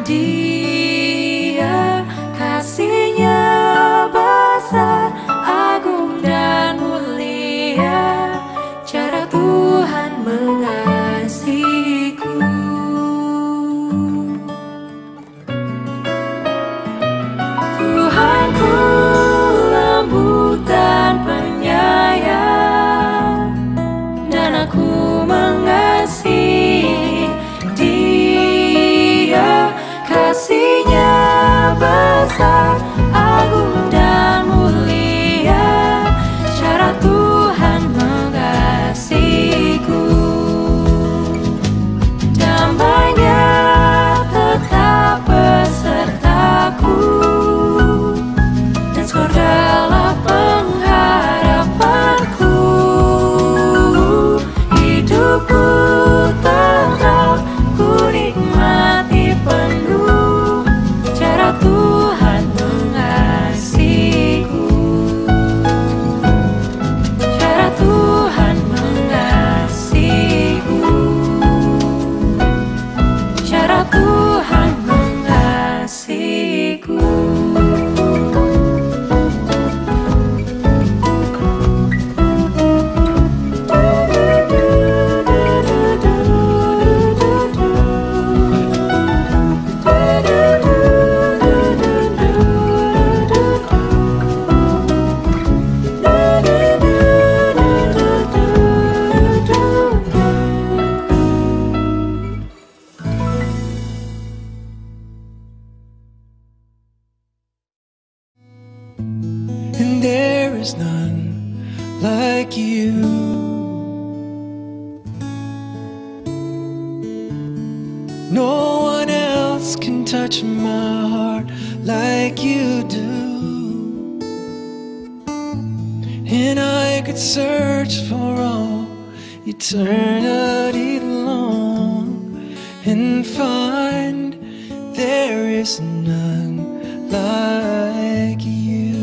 Dia kasih-Nya besar, agung dan mulia, cara Tuhan mengasihiku. Tuhanku lembut dan penyayang, dan aku mengasihi Dia. Kasih-Nya besar, agung dan mulia, cara Tuhan mengasihiku. Damai-Nya tetap besertaku, dan segala pengharapanku. Hidupku tetap ku nikmati penuh, cara Tuhan mengasihiku. Cara Tuhan mengasihiku. Cara Tuhan mengasihiku. And there is none like you. No one else can touch my heart like you do. And I could search for all eternity long and find there is none like you.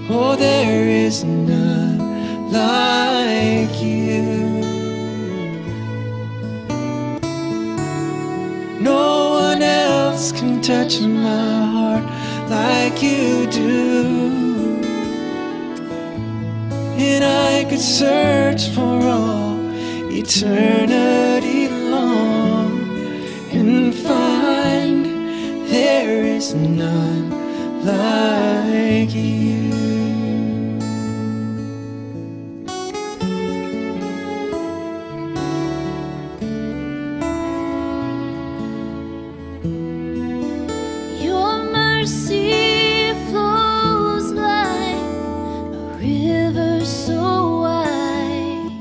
Oh, there is none like you. No one else can touch my heart like you do. And I could search for all eternity long and find there is none like you. Your mercy flows like a river so wide.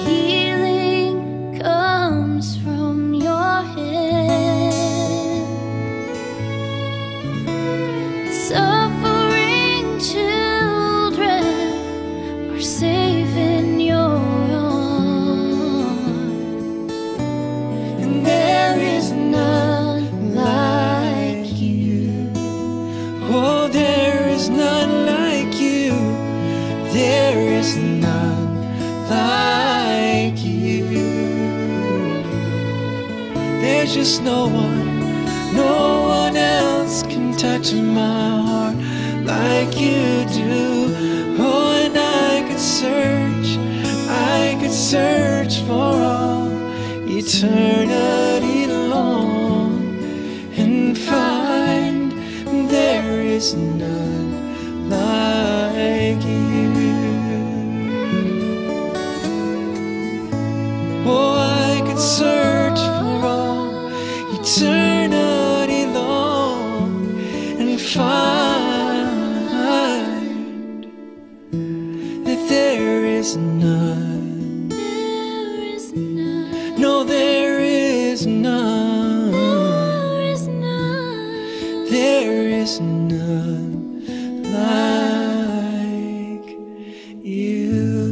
Healing comes from your hand. Suffering children are safe in your arms. And there is none like you. Oh, there is none like you. There is none like you. There's just no one else can touch my heart like you do. Oh, and I could search for all eternity long and find there is none like you. Oh, I could search for all eternity long and find that there is none. No, there is none. There is none like you.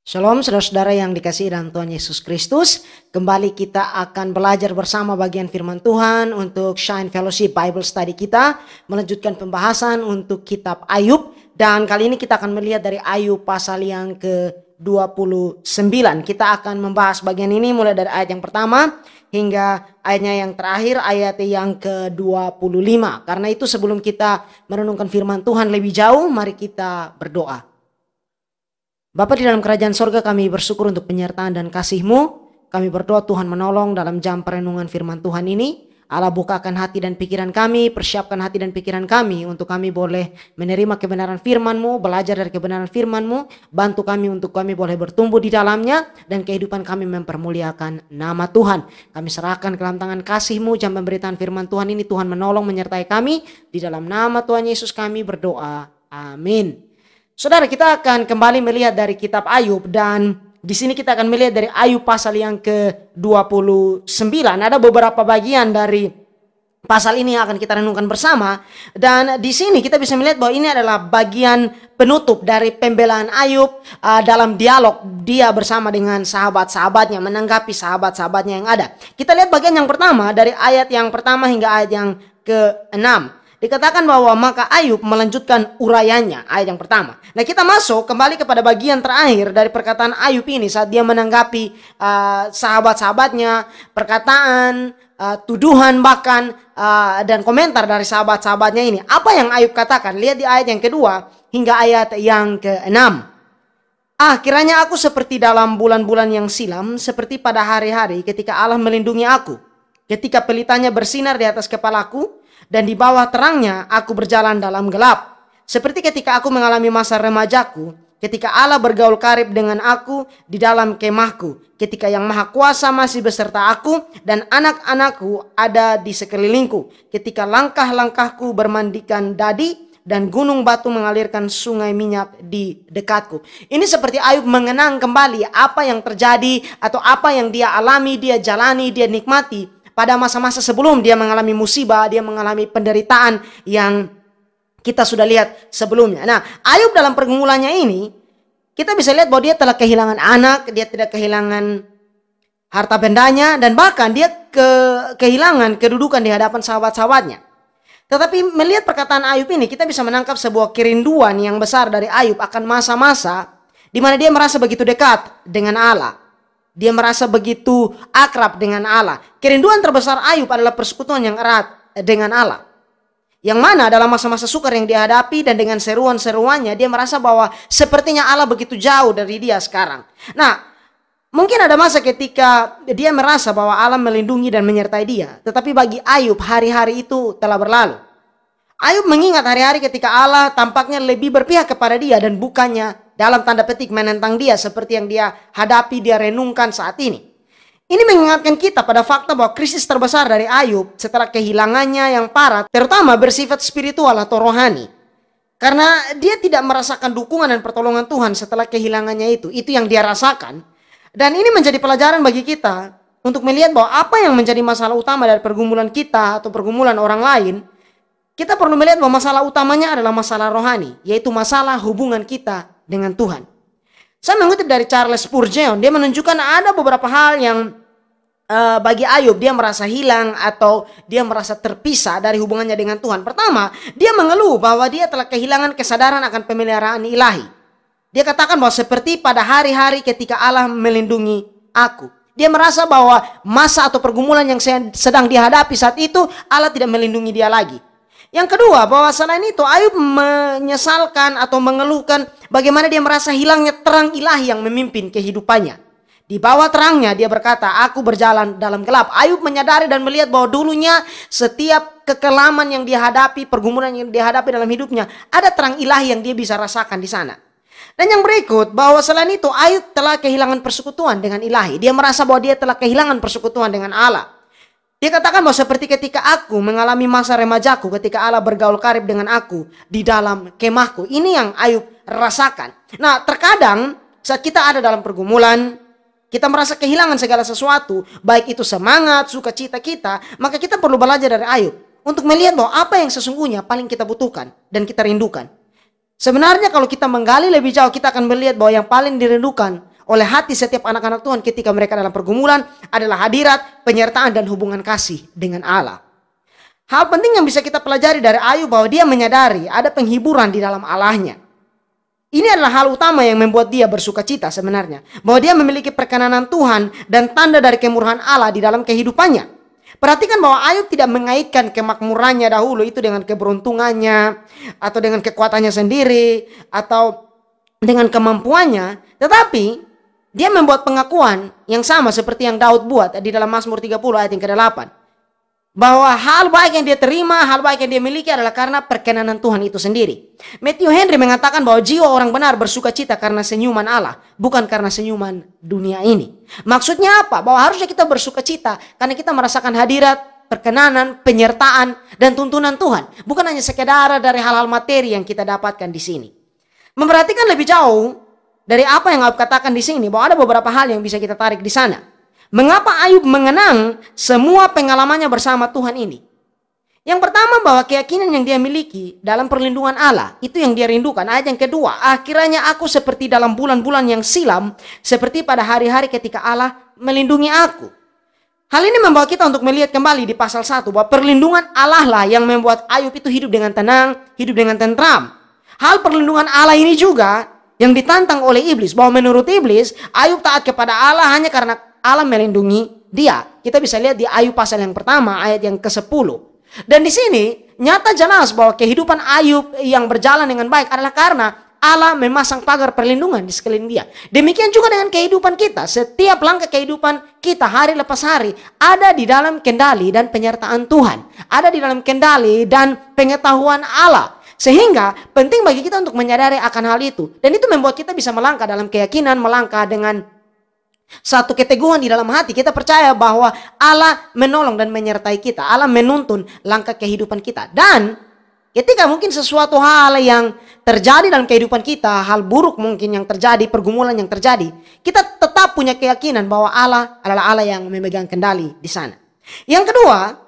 Shalom saudara-saudara yang dikasihi dalam Tuhan Yesus Kristus. Kembali kita akan belajar bersama bagian firman Tuhan untuk Shine Fellowship Bible Study kita. Melanjutkan pembahasan untuk kitab Ayub. Dan kali ini kita akan melihat dari Ayub pasal yang ke 29. Kita akan membahas bagian ini mulai dari ayat yang pertama hingga ayatnya yang terakhir, ayat yang ke-25. Karena itu sebelum kita merenungkan firman Tuhan lebih jauh, mari kita berdoa. Bapa di dalam kerajaan sorga, kami bersyukur untuk penyertaan dan kasih-Mu. Kami berdoa Tuhan menolong dalam jam perenungan firman Tuhan ini. Allah bukakan hati dan pikiran kami, persiapkan hati dan pikiran kami untuk kami boleh menerima kebenaran firman-Mu, belajar dari kebenaran firman-Mu. Bantu kami untuk kami boleh bertumbuh di dalamnya dan kehidupan kami mempermuliakan nama Tuhan. Kami serahkan ke dalam tangan kasih-Mu jam pemberitaan firman Tuhan ini. Tuhan menolong menyertai kami. Di dalam nama Tuhan Yesus kami berdoa. Amin. Saudara, kita akan kembali melihat dari kitab Ayub, dan di sini kita akan melihat dari Ayub pasal yang ke-29. Ada beberapa bagian dari pasal ini yang akan kita renungkan bersama. Dan di sini kita bisa melihat bahwa ini adalah bagian penutup dari pembelaan Ayub dalam dialog dia bersama dengan sahabat-sahabatnya, menanggapi sahabat-sahabatnya yang ada. Kita lihat bagian yang pertama dari ayat yang pertama hingga ayat yang ke-6. Dikatakan bahwa maka Ayub melanjutkan uraiannya, ayat yang pertama. Nah, kita masuk kembali kepada bagian terakhir dari perkataan Ayub ini saat dia menanggapi sahabat-sahabatnya, perkataan, tuduhan bahkan dan komentar dari sahabat-sahabatnya ini. Apa yang Ayub katakan? Lihat di ayat yang kedua hingga ayat yang ke-6. Kiranya aku seperti dalam bulan-bulan yang silam, seperti pada hari-hari ketika Allah melindungi aku, ketika pelitanya bersinar di atas kepalaku, dan di bawah terangnya aku berjalan dalam gelap. Seperti ketika aku mengalami masa remajaku, ketika Allah bergaul karib dengan aku di dalam kemahku, ketika Yang Maha Kuasa masih beserta aku dan anak-anakku ada di sekelilingku, ketika langkah-langkahku bermandikan dadi dan gunung batu mengalirkan sungai minyak di dekatku. Ini seperti Ayub mengenang kembali apa yang terjadi atau apa yang dia alami, dia jalani, dia nikmati pada masa-masa sebelum dia mengalami musibah, dia mengalami penderitaan yang kita sudah lihat sebelumnya. Nah, Ayub dalam pergumulannya ini, kita bisa lihat bahwa dia telah kehilangan anak, dia tidak kehilangan harta bendanya, dan bahkan dia kehilangan kedudukan di hadapan sahabat-sahabatnya. Tetapi melihat perkataan Ayub ini, kita bisa menangkap sebuah kerinduan yang besar dari Ayub akan masa-masa di mana dia merasa begitu dekat dengan Allah. Dia merasa begitu akrab dengan Allah. Kerinduan terbesar Ayub adalah persekutuan yang erat dengan Allah. Yang mana dalam masa-masa sukar yang dihadapi dan dengan seruan-seruannya, dia merasa bahwa sepertinya Allah begitu jauh dari dia sekarang. Nah, mungkin ada masa ketika dia merasa bahwa Allah melindungi dan menyertai dia. Tetapi bagi Ayub, hari-hari itu telah berlalu. Ayub mengingat hari-hari ketika Allah tampaknya lebih berpihak kepada dia dan bukannya dalam tanda petik menentang dia seperti yang dia hadapi, dia renungkan saat ini. Ini mengingatkan kita pada fakta bahwa krisis terbesar dari Ayub setelah kehilangannya yang parah, terutama bersifat spiritual atau rohani. Karena dia tidak merasakan dukungan dan pertolongan Tuhan setelah kehilangannya itu. Itu yang dia rasakan. Dan ini menjadi pelajaran bagi kita untuk melihat bahwa apa yang menjadi masalah utama dari pergumulan kita atau pergumulan orang lain, kita perlu melihat bahwa masalah utamanya adalah masalah rohani, yaitu masalah hubungan kita dengan Tuhan. Saya mengutip dari Charles Spurgeon, dia menunjukkan ada beberapa hal yang bagi Ayub dia merasa hilang atau dia merasa terpisah dari hubungannya dengan Tuhan. Pertama, dia mengeluh bahwa dia telah kehilangan kesadaran akan pemeliharaan ilahi. Dia katakan bahwa seperti pada hari-hari ketika Allah melindungi aku. Dia merasa bahwa masa atau pergumulan yang sedang dihadapi saat itu Allah tidak melindungi dia lagi. Yang kedua, bahwa selain itu Ayub menyesalkan atau mengeluhkan bagaimana dia merasa hilangnya terang ilahi yang memimpin kehidupannya. Di bawah terangnya dia berkata, aku berjalan dalam gelap. Ayub menyadari dan melihat bahwa dulunya setiap kekelaman yang dihadapi, pergumulan yang dihadapi dalam hidupnya, ada terang ilahi yang dia bisa rasakan di sana. Dan yang berikut, bahwa selain itu Ayub telah kehilangan persekutuan dengan ilahi. Dia merasa bahwa dia telah kehilangan persekutuan dengan Allah. Dia katakan bahwa seperti ketika aku mengalami masa remajaku, ketika Allah bergaul karib dengan aku di dalam kemahku. Ini yang Ayub rasakan. Nah, terkadang saat kita ada dalam pergumulan, kita merasa kehilangan segala sesuatu, baik itu semangat, sukacita kita, maka kita perlu belajar dari Ayub untuk melihat bahwa apa yang sesungguhnya paling kita butuhkan dan kita rindukan. Sebenarnya kalau kita menggali lebih jauh, kita akan melihat bahwa yang paling dirindukan oleh hati setiap anak-anak Tuhan ketika mereka dalam pergumulan adalah hadirat, penyertaan, dan hubungan kasih dengan Allah. Hal penting yang bisa kita pelajari dari Ayub bahwa dia menyadari ada penghiburan di dalam Allahnya. Ini adalah hal utama yang membuat dia bersuka cita sebenarnya. Bahwa dia memiliki perkenanan Tuhan dan tanda dari kemurahan Allah di dalam kehidupannya. Perhatikan bahwa Ayub tidak mengaitkan kemakmurannya dahulu itu dengan keberuntungannya, atau dengan kekuatannya sendiri, atau dengan kemampuannya. Tetapi dia membuat pengakuan yang sama seperti yang Daud buat di dalam Mazmur 30 ayat yang ke-8. Bahwa hal baik yang dia terima, hal baik yang dia miliki adalah karena perkenanan Tuhan itu sendiri. Matthew Henry mengatakan bahwa jiwa orang benar bersuka cita karena senyuman Allah, bukan karena senyuman dunia ini. Maksudnya apa? Bahwa harusnya kita bersuka cita karena kita merasakan hadirat, perkenanan, penyertaan, dan tuntunan Tuhan. Bukan hanya sekedar dari hal-hal materi yang kita dapatkan di sini. Memperhatikan lebih jauh dari apa yang Ayub katakan di sini, bahwa ada beberapa hal yang bisa kita tarik di sana. Mengapa Ayub mengenang semua pengalamannya bersama Tuhan ini? Yang pertama, bahwa keyakinan yang dia miliki dalam perlindungan Allah, itu yang dia rindukan. Ayat yang kedua, akhirnya aku seperti dalam bulan-bulan yang silam, seperti pada hari-hari ketika Allah melindungi aku. Hal ini membawa kita untuk melihat kembali di pasal 1, bahwa perlindungan Allah lah yang membuat Ayub itu hidup dengan tenang, hidup dengan tentram. Hal perlindungan Allah ini juga yang ditantang oleh iblis, bahwa menurut iblis, Ayub taat kepada Allah hanya karena Allah melindungi dia. Kita bisa lihat di Ayub pasal yang pertama ayat yang ke-10. Dan di sini nyata jelas bahwa kehidupan Ayub yang berjalan dengan baik adalah karena Allah memasang pagar perlindungan di sekeliling dia. Demikian juga dengan kehidupan kita. Setiap langkah kehidupan kita hari lepas hari ada di dalam kendali dan penyertaan Tuhan. Ada di dalam kendali dan pengetahuan Allah. Sehingga penting bagi kita untuk menyadari akan hal itu. Dan itu membuat kita bisa melangkah dalam keyakinan, melangkah dengan satu keteguhan di dalam hati. Kita percaya bahwa Allah menolong dan menyertai kita. Allah menuntun langkah kehidupan kita. Dan ketika mungkin sesuatu hal yang terjadi dalam kehidupan kita, hal buruk mungkin yang terjadi, pergumulan yang terjadi, kita tetap punya keyakinan bahwa Allah adalah Allah yang memegang kendali di sana. Yang kedua,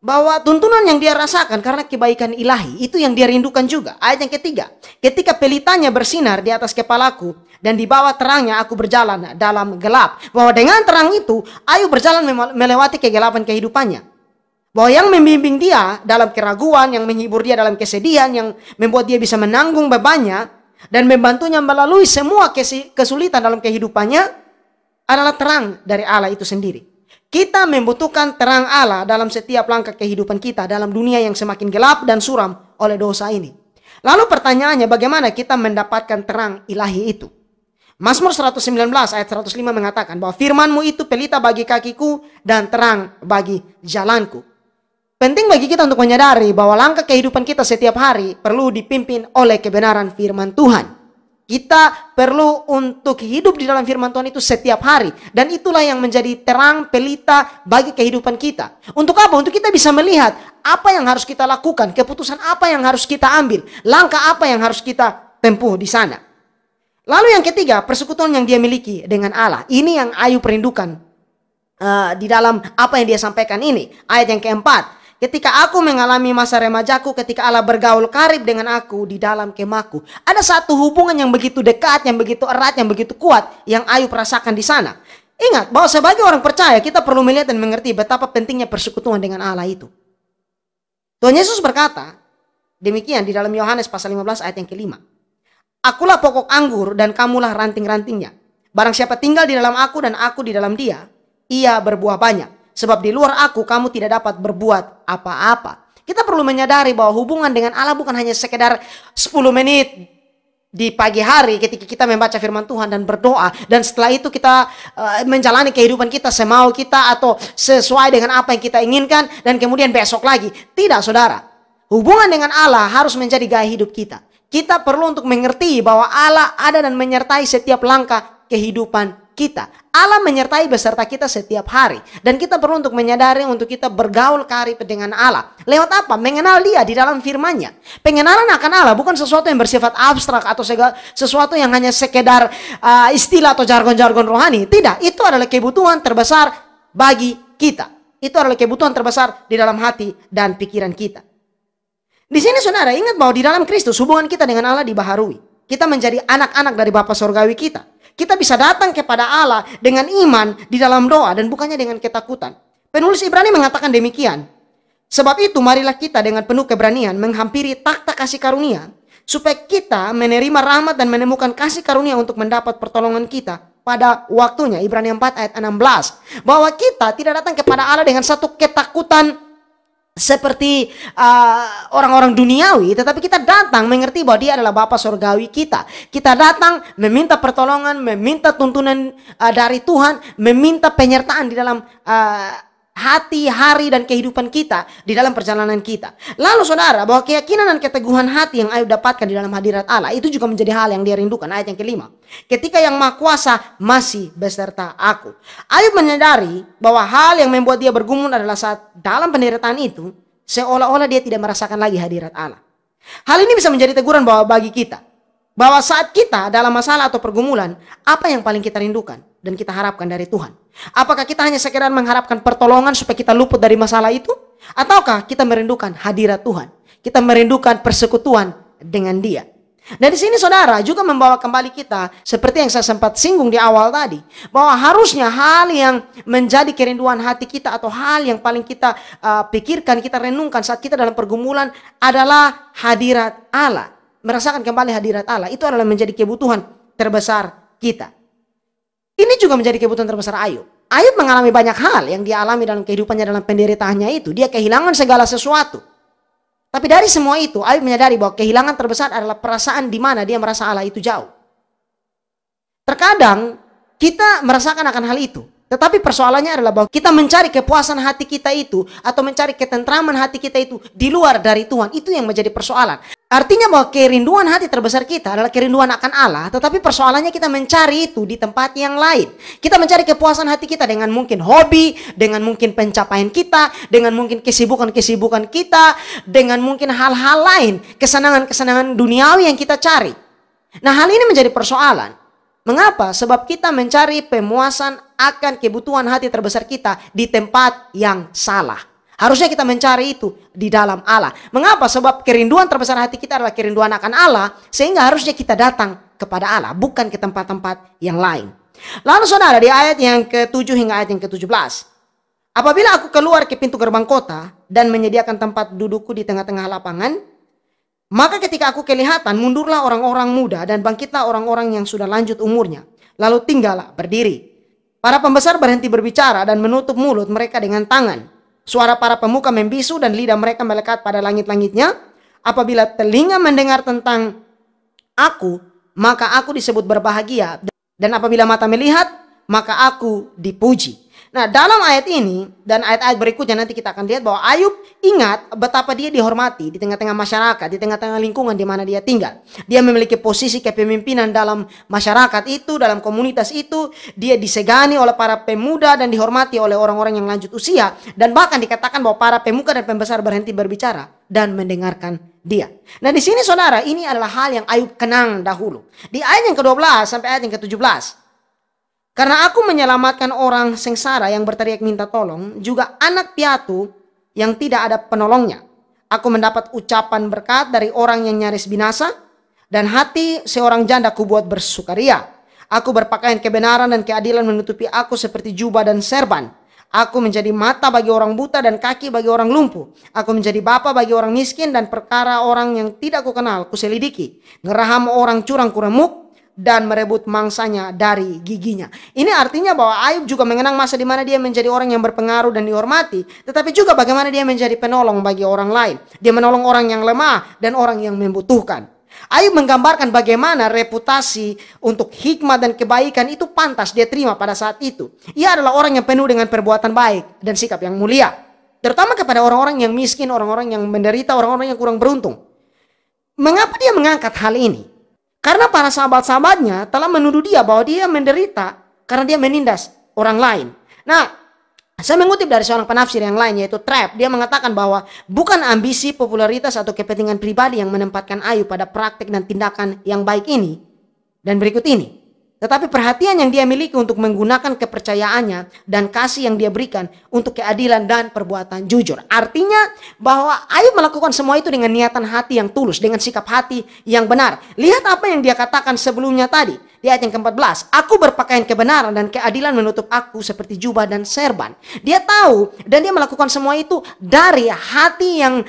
bahwa tuntunan yang dia rasakan karena kebaikan ilahi, itu yang dia rindukan juga. Ayat yang ketiga, ketika pelitanya bersinar di atas kepalaku, dan di bawah terangnya aku berjalan dalam gelap. Bahwa dengan terang itu, Ayub berjalan melewati kegelapan kehidupannya. Bahwa yang membimbing dia dalam keraguan, yang menghibur dia dalam kesedihan, yang membuat dia bisa menanggung bebannya, dan membantunya melalui semua kesulitan dalam kehidupannya, adalah terang dari Allah itu sendiri. Kita membutuhkan terang Allah dalam setiap langkah kehidupan kita dalam dunia yang semakin gelap dan suram oleh dosa ini. Lalu pertanyaannya, bagaimana kita mendapatkan terang ilahi itu? Mazmur 119 ayat 105 mengatakan bahwa firman-Mu itu pelita bagi kakiku dan terang bagi jalanku. Penting bagi kita untuk menyadari bahwa langkah kehidupan kita setiap hari perlu dipimpin oleh kebenaran firman Tuhan. Kita perlu untuk hidup di dalam firman Tuhan itu setiap hari. Dan itulah yang menjadi terang pelita bagi kehidupan kita. Untuk apa? Untuk kita bisa melihat apa yang harus kita lakukan, keputusan apa yang harus kita ambil, langkah apa yang harus kita tempuh di sana. Lalu yang ketiga, persekutuan yang dia miliki dengan Allah. Ini yang Ayub rindukan di dalam apa yang dia sampaikan ini. Ayat yang keempat, ketika aku mengalami masa remajaku, ketika Allah bergaul karib dengan aku di dalam kemahku. Ada satu hubungan yang begitu dekat, yang begitu erat, yang begitu kuat yang Ayub rasakan di sana. Ingat bahwa sebagai orang percaya kita perlu melihat dan mengerti betapa pentingnya persekutuan dengan Allah itu. Tuhan Yesus berkata demikian di dalam Yohanes pasal 15 ayat yang kelima. Akulah pokok anggur dan kamulah ranting-rantingnya. Barang siapa tinggal di dalam aku dan aku di dalam dia, ia berbuah banyak. Sebab di luar aku kamu tidak dapat berbuat apa-apa. Kita perlu menyadari bahwa hubungan dengan Allah bukan hanya sekedar 10 menit di pagi hari ketika kita membaca firman Tuhan dan berdoa. Dan setelah itu kita menjalani kehidupan kita semau kita atau sesuai dengan apa yang kita inginkan. Dan kemudian besok lagi. Tidak, saudara. Hubungan dengan Allah harus menjadi gaya hidup kita. Kita perlu untuk mengerti bahwa Allah ada dan menyertai setiap langkah kehidupan kita. Allah menyertai beserta kita setiap hari. Dan kita perlu untuk menyadari untuk kita bergaul karib dengan Allah. Lewat apa? Mengenal dia di dalam firman-Nya. Pengenalan akan Allah bukan sesuatu yang bersifat abstrak atau sesuatu yang hanya sekedar istilah atau jargon-jargon rohani. Tidak, itu adalah kebutuhan terbesar bagi kita. Itu adalah kebutuhan terbesar di dalam hati dan pikiran kita. Di sini saudara ingat bahwa di dalam Kristus hubungan kita dengan Allah dibaharui. Kita menjadi anak-anak dari Bapa Sorgawi kita. Kita bisa datang kepada Allah dengan iman di dalam doa dan bukannya dengan ketakutan. Penulis Ibrani mengatakan demikian. Sebab itu marilah kita dengan penuh keberanian menghampiri takhta kasih karunia supaya kita menerima rahmat dan menemukan kasih karunia untuk mendapat pertolongan kita pada waktunya. Ibrani 4 ayat 16. Bahwa kita tidak datang kepada Allah dengan satu ketakutan seperti orang-orang duniawi, tetapi kita datang mengerti bahwa Dia adalah Bapa Surgawi kita. Kita datang meminta pertolongan, meminta tuntunan dari Tuhan, meminta penyertaan di dalam hati, hari, dan kehidupan kita di dalam perjalanan kita. Lalu saudara, bahwa keyakinan dan keteguhan hati yang Ayub dapatkan di dalam hadirat Allah itu juga menjadi hal yang dia rindukan. Ayat yang kelima, ketika Yang Maha Kuasa masih beserta aku. Ayub menyadari bahwa hal yang membuat dia bergumul adalah saat dalam penderitaan itu seolah-olah dia tidak merasakan lagi hadirat Allah. Hal ini bisa menjadi teguran bahwa bagi kita, bahwa saat kita dalam masalah atau pergumulan, apa yang paling kita rindukan dan kita harapkan dari Tuhan? Apakah kita hanya sekedar mengharapkan pertolongan supaya kita luput dari masalah itu? Ataukah kita merindukan hadirat Tuhan? Kita merindukan persekutuan dengan Dia. Dan di sini saudara juga membawa kembali kita seperti yang saya sempat singgung di awal tadi, bahwa harusnya hal yang menjadi kerinduan hati kita atau hal yang paling kita pikirkan, kita renungkan saat kita dalam pergumulan adalah hadirat Allah. Merasakan kembali hadirat Allah itu adalah menjadi kebutuhan terbesar kita. Ini juga menjadi kebutuhan terbesar Ayub. Ayub mengalami banyak hal yang dia alami dalam kehidupannya, dalam penderitaannya itu. Dia kehilangan segala sesuatu. Tapi dari semua itu, Ayub menyadari bahwa kehilangan terbesar adalah perasaan di mana dia merasa Allah itu jauh. Terkadang kita merasakan akan hal itu. Tetapi persoalannya adalah bahwa kita mencari kepuasan hati kita itu atau mencari ketentraman hati kita itu di luar dari Tuhan. Itu yang menjadi persoalan. Artinya bahwa kerinduan hati terbesar kita adalah kerinduan akan Allah. Tetapi persoalannya kita mencari itu di tempat yang lain. Kita mencari kepuasan hati kita dengan mungkin hobi, dengan mungkin pencapaian kita, dengan mungkin kesibukan-kesibukan kita, dengan mungkin hal-hal lain, kesenangan-kesenangan duniawi yang kita cari. Nah, hal ini menjadi persoalan. Mengapa? Sebab kita mencari pemuasan akan kebutuhan hati terbesar kita di tempat yang salah. Harusnya kita mencari itu di dalam Allah. Mengapa? Sebab kerinduan terbesar hati kita adalah kerinduan akan Allah, sehingga harusnya kita datang kepada Allah, bukan ke tempat-tempat yang lain. Lalu saudara, di ayat yang ke-7 hingga ayat yang ke-17. Apabila aku keluar ke pintu gerbang kota dan menyediakan tempat dudukku di tengah-tengah lapangan, maka ketika aku kelihatan, mundurlah orang-orang muda dan bangkitlah orang-orang yang sudah lanjut umurnya. Lalu tinggallah berdiri. Para pembesar berhenti berbicara dan menutup mulut mereka dengan tangan. Suara para pemuka membisu dan lidah mereka melekat pada langit-langitnya. Apabila telinga mendengar tentang aku, maka aku disebut berbahagia. Dan apabila mata melihat, maka aku dipuji. Nah, dalam ayat ini dan ayat-ayat berikutnya nanti kita akan lihat bahwa Ayub ingat betapa dia dihormati di tengah-tengah masyarakat, di tengah-tengah lingkungan di mana dia tinggal. Dia memiliki posisi kepemimpinan dalam masyarakat itu, dalam komunitas itu. Dia disegani oleh para pemuda dan dihormati oleh orang-orang yang lanjut usia. Dan bahkan dikatakan bahwa para pemuka dan pembesar berhenti berbicara dan mendengarkan dia. Nah, di sini saudara, ini adalah hal yang Ayub kenang dahulu. Di ayat yang ke-12 sampai ayat yang ke-17. Karena aku menyelamatkan orang sengsara yang berteriak minta tolong, juga anak piatu yang tidak ada penolongnya. Aku mendapat ucapan berkat dari orang yang nyaris binasa, dan hati seorang janda kubuat bersukaria. Aku berpakaian kebenaran dan keadilan menutupi aku seperti jubah dan serban. Aku menjadi mata bagi orang buta dan kaki bagi orang lumpuh. Aku menjadi bapa bagi orang miskin dan perkara orang yang tidak kukenal kuselidiki. Ngeraham orang curang kuremuk dan merebut mangsanya dari giginya. Ini artinya bahwa Ayub juga mengenang masa di mana dia menjadi orang yang berpengaruh dan dihormati, tetapi juga bagaimana dia menjadi penolong bagi orang lain. Dia menolong orang yang lemah dan orang yang membutuhkan. Ayub menggambarkan bagaimana reputasi untuk hikmat dan kebaikan itu pantas dia terima pada saat itu. Ia adalah orang yang penuh dengan perbuatan baik dan sikap yang mulia, terutama kepada orang-orang yang miskin, orang-orang yang menderita, orang-orang yang kurang beruntung. Mengapa dia mengangkat hal ini? Karena para sahabat-sahabatnya telah menuduh dia bahwa dia menderita karena dia menindas orang lain. Nah, saya mengutip dari seorang penafsir yang lain yaitu Trapp. Dia mengatakan bahwa bukan ambisi, popularitas atau kepentingan pribadi yang menempatkan Ayub pada praktik dan tindakan yang baik ini dan berikut ini. Tetapi perhatian yang dia miliki untuk menggunakan kepercayaannya dan kasih yang dia berikan untuk keadilan dan perbuatan jujur. Artinya bahwa Ayub melakukan semua itu dengan niatan hati yang tulus, dengan sikap hati yang benar. Lihat apa yang dia katakan sebelumnya tadi. Di ayat yang ke-14, aku berpakaian kebenaran dan keadilan menutup aku seperti jubah dan serban. Dia tahu dan dia melakukan semua itu dari hati yang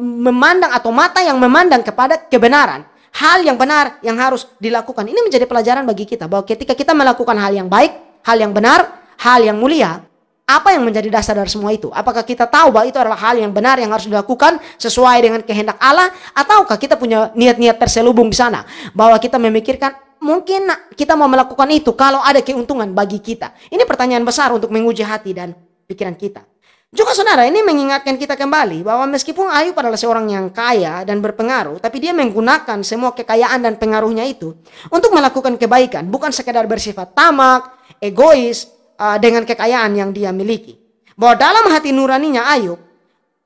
memandang atau mata yang memandang kepada kebenaran. Hal yang benar yang harus dilakukan. Ini menjadi pelajaran bagi kita bahwa ketika kita melakukan hal yang baik, hal yang benar, hal yang mulia, apa yang menjadi dasar dari semua itu? Apakah kita tahu bahwa itu adalah hal yang benar yang harus dilakukan sesuai dengan kehendak Allah, ataukah kita punya niat-niat terselubung di sana bahwa kita memikirkan mungkin kita mau melakukan itu kalau ada keuntungan bagi kita? Ini pertanyaan besar untuk menguji hati dan pikiran kita. Juga saudara, ini mengingatkan kita kembali bahwa meskipun Ayub adalah seorang yang kaya dan berpengaruh, tapi dia menggunakan semua kekayaan dan pengaruhnya itu untuk melakukan kebaikan, bukan sekedar bersifat tamak, egois dengan kekayaan yang dia miliki. Bahwa dalam hati nuraninya Ayub,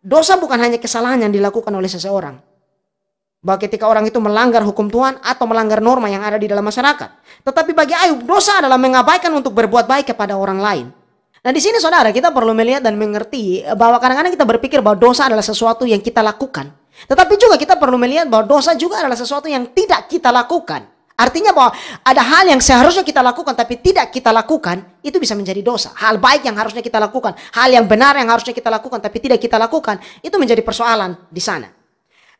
dosa bukan hanya kesalahan yang dilakukan oleh seseorang. Bahwa ketika orang itu melanggar hukum Tuhan atau melanggar norma yang ada di dalam masyarakat. Tetapi bagi Ayub, dosa adalah mengabaikan untuk berbuat baik kepada orang lain. Nah di sini saudara, kita perlu melihat dan mengerti bahwa kadang-kadang kita berpikir bahwa dosa adalah sesuatu yang kita lakukan. Tetapi juga kita perlu melihat bahwa dosa juga adalah sesuatu yang tidak kita lakukan. Artinya bahwa ada hal yang seharusnya kita lakukan tapi tidak kita lakukan, itu bisa menjadi dosa. Hal baik yang harusnya kita lakukan, hal yang benar yang harusnya kita lakukan tapi tidak kita lakukan, itu menjadi persoalan di sana.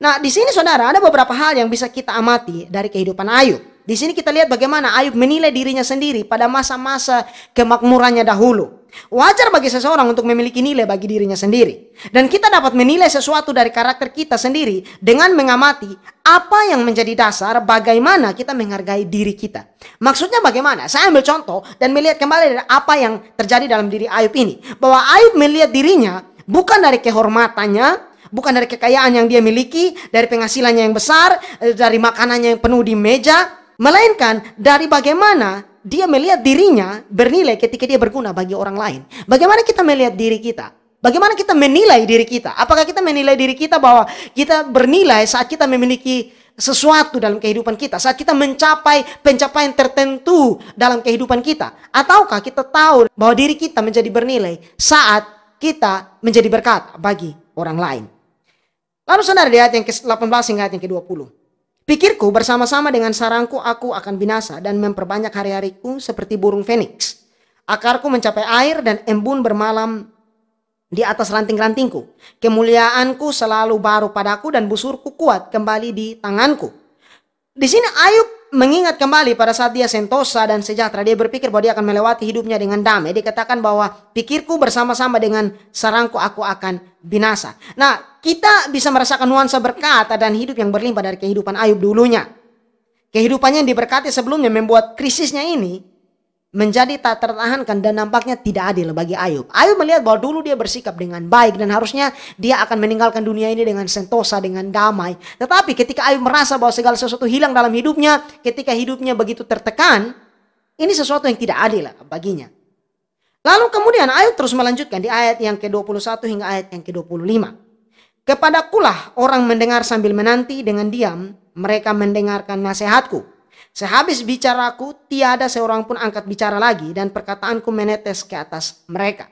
Nah di sini saudara, ada beberapa hal yang bisa kita amati dari kehidupan Ayub. Di sini kita lihat bagaimana Ayub menilai dirinya sendiri pada masa-masa kemakmurannya dahulu. Wajar bagi seseorang untuk memiliki nilai bagi dirinya sendiri. Dan kita dapat menilai sesuatu dari karakter kita sendiri dengan mengamati apa yang menjadi dasar bagaimana kita menghargai diri kita. Maksudnya bagaimana? Saya ambil contoh dan melihat kembali dari apa yang terjadi dalam diri Ayub ini. Bahwa Ayub melihat dirinya bukan dari kehormatannya, bukan dari kekayaan yang dia miliki, dari penghasilannya yang besar, dari makanannya yang penuh di meja, melainkan dari bagaimana dia melihat dirinya bernilai ketika dia berguna bagi orang lain. Bagaimana kita melihat diri kita? Bagaimana kita menilai diri kita? Apakah kita menilai diri kita bahwa kita bernilai saat kita memiliki sesuatu dalam kehidupan kita, saat kita mencapai pencapaian tertentu dalam kehidupan kita? Ataukah kita tahu bahwa diri kita menjadi bernilai saat kita menjadi berkat bagi orang lain? Lalu saudara, di ayat yang ke-18 hingga ayat yang ke-20. Pikirku bersama-sama dengan sarangku aku akan binasa dan memperbanyak hari-hariku seperti burung feniks. Akarku mencapai air dan embun bermalam di atas ranting-rantingku. Kemuliaanku selalu baru padaku dan busurku kuat kembali di tanganku. Di sini Ayub mengingat kembali pada saat dia sentosa dan sejahtera. Dia berpikir bahwa dia akan melewati hidupnya dengan damai. Dia katakan bahwa pikirku bersama-sama dengan sarangku aku akan binasa. Nah, kita bisa merasakan nuansa berkat dan hidup yang berlimpah dari kehidupan Ayub dulunya. Kehidupannya yang diberkati sebelumnya membuat krisisnya ini menjadi tak tertahankan dan nampaknya tidak adil bagi Ayub. Ayub melihat bahwa dulu dia bersikap dengan baik dan harusnya dia akan meninggalkan dunia ini dengan sentosa, dengan damai. Tetapi ketika Ayub merasa bahwa segala sesuatu hilang dalam hidupnya, ketika hidupnya begitu tertekan, ini sesuatu yang tidak adil baginya. Lalu kemudian Ayub terus melanjutkan di ayat yang ke-21 hingga ayat yang ke-25. Kepadakulah orang mendengar sambil menanti, dengan diam mereka mendengarkan nasihatku. Sehabis bicaraku, tiada seorang pun angkat bicara lagi dan perkataanku menetes ke atas mereka.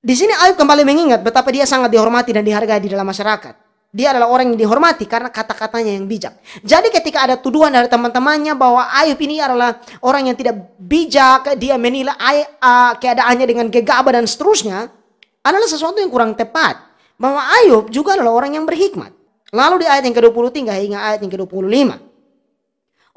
Di sini Ayub kembali mengingat betapa dia sangat dihormati dan dihargai di dalam masyarakat. Dia adalah orang yang dihormati karena kata-katanya yang bijak. Jadi ketika ada tuduhan dari teman-temannya bahwa Ayub ini adalah orang yang tidak bijak, dia menilai keadaannya dengan gegabah dan seterusnya, adalah sesuatu yang kurang tepat. Bahwa Ayub juga adalah orang yang berhikmat. Lalu di ayat yang ke-23 hingga ayat yang ke-25.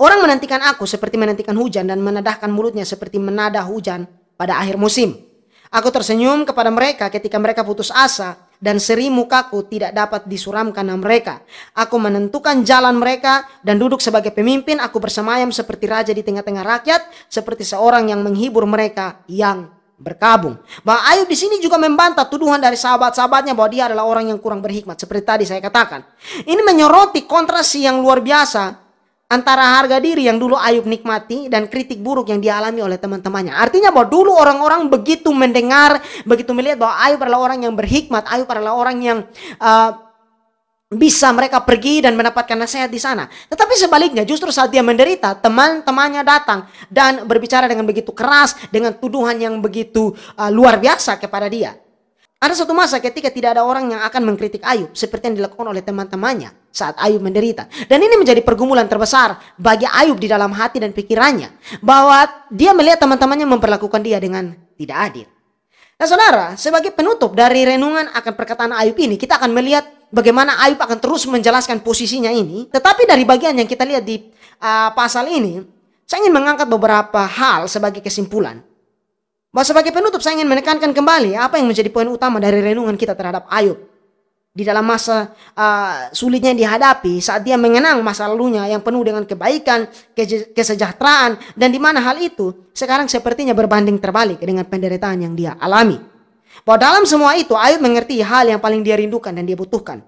Orang menantikan aku seperti menantikan hujan dan menadahkan mulutnya seperti menadah hujan pada akhir musim. Aku tersenyum kepada mereka ketika mereka putus asa dan seri mukaku tidak dapat disuramkan mereka. Aku menentukan jalan mereka dan duduk sebagai pemimpin. Aku bersemayam seperti raja di tengah-tengah rakyat, seperti seorang yang menghibur mereka yang berkabung. Bahwa Ayub di sini juga membantah tuduhan dari sahabat-sahabatnya bahwa dia adalah orang yang kurang berhikmat. Seperti tadi saya katakan. Ini menyoroti kontrasi yang luar biasa antara harga diri yang dulu Ayub nikmati dan kritik buruk yang dialami oleh teman-temannya. Artinya bahwa dulu orang-orang begitu mendengar, begitu melihat bahwa Ayub adalah orang yang berhikmat, Ayub adalah orang yang bisa mereka pergi dan mendapatkan nasihat di sana. Tetapi sebaliknya justru saat dia menderita, teman-temannya datang dan berbicara dengan begitu keras, dengan tuduhan yang begitu luar biasa kepada dia. Ada satu masa ketika tidak ada orang yang akan mengkritik Ayub seperti yang dilakukan oleh teman-temannya saat Ayub menderita. Dan ini menjadi pergumulan terbesar bagi Ayub di dalam hati dan pikirannya, bahwa dia melihat teman-temannya memperlakukan dia dengan tidak adil. Nah saudara, sebagai penutup dari renungan akan perkataan Ayub ini, kita akan melihat bagaimana Ayub akan terus menjelaskan posisinya ini. Tetapi dari bagian yang kita lihat di pasal ini, saya ingin mengangkat beberapa hal sebagai kesimpulan. Bahwa sebagai penutup saya ingin menekankan kembali apa yang menjadi poin utama dari renungan kita terhadap Ayub. Di dalam masa sulitnya yang dihadapi, saat dia mengenang masa lalunya yang penuh dengan kebaikan, kesejahteraan, dan di mana hal itu sekarang sepertinya berbanding terbalik dengan penderitaan yang dia alami. Bahwa dalam semua itu Ayub mengerti hal yang paling dia rindukan dan dia butuhkan,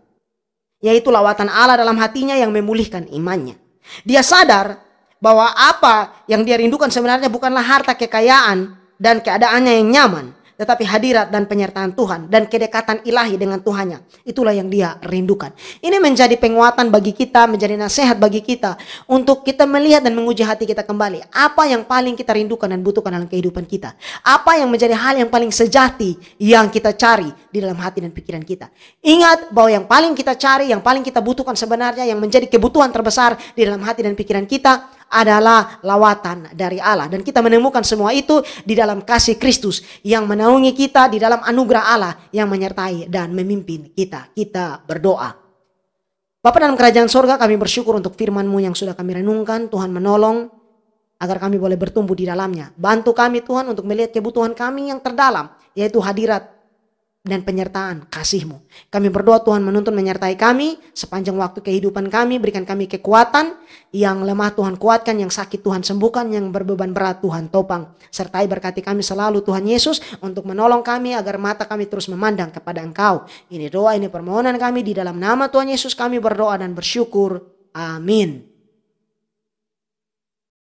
yaitu lawatan Allah dalam hatinya yang memulihkan imannya. Dia sadar bahwa apa yang dia rindukan sebenarnya bukanlah harta kekayaan dan keadaannya yang nyaman, tetapi hadirat dan penyertaan Tuhan dan kedekatan ilahi dengan Tuhannya. Itulah yang dia rindukan. Ini menjadi penguatan bagi kita, menjadi nasihat bagi kita untuk kita melihat dan menguji hati kita kembali. Apa yang paling kita rindukan dan butuhkan dalam kehidupan kita? Apa yang menjadi hal yang paling sejati yang kita cari di dalam hati dan pikiran kita? Ingat bahwa yang paling kita cari, yang paling kita butuhkan sebenarnya, yang menjadi kebutuhan terbesar di dalam hati dan pikiran kita adalah lawatan dari Allah. Dan kita menemukan semua itu di dalam kasih Kristus yang menaungi kita, di dalam anugerah Allah yang menyertai dan memimpin kita. Kita berdoa. Bapa dalam kerajaan sorga, kami bersyukur untuk firman-Mu yang sudah kami renungkan. Tuhan menolong agar kami boleh bertumbuh di dalamnya. Bantu kami Tuhan untuk melihat kebutuhan kami yang terdalam, yaitu hadirat dan penyertaan kasih-Mu. Kami berdoa Tuhan menuntun menyertai kami sepanjang waktu kehidupan kami. Berikan kami kekuatan, yang lemah Tuhan kuatkan, yang sakit Tuhan sembuhkan, yang berbeban berat Tuhan topang. Sertai berkati kami selalu Tuhan Yesus untuk menolong kami agar mata kami terus memandang kepada Engkau. Ini doa, ini permohonan kami di dalam nama Tuhan Yesus kami berdoa dan bersyukur. Amin.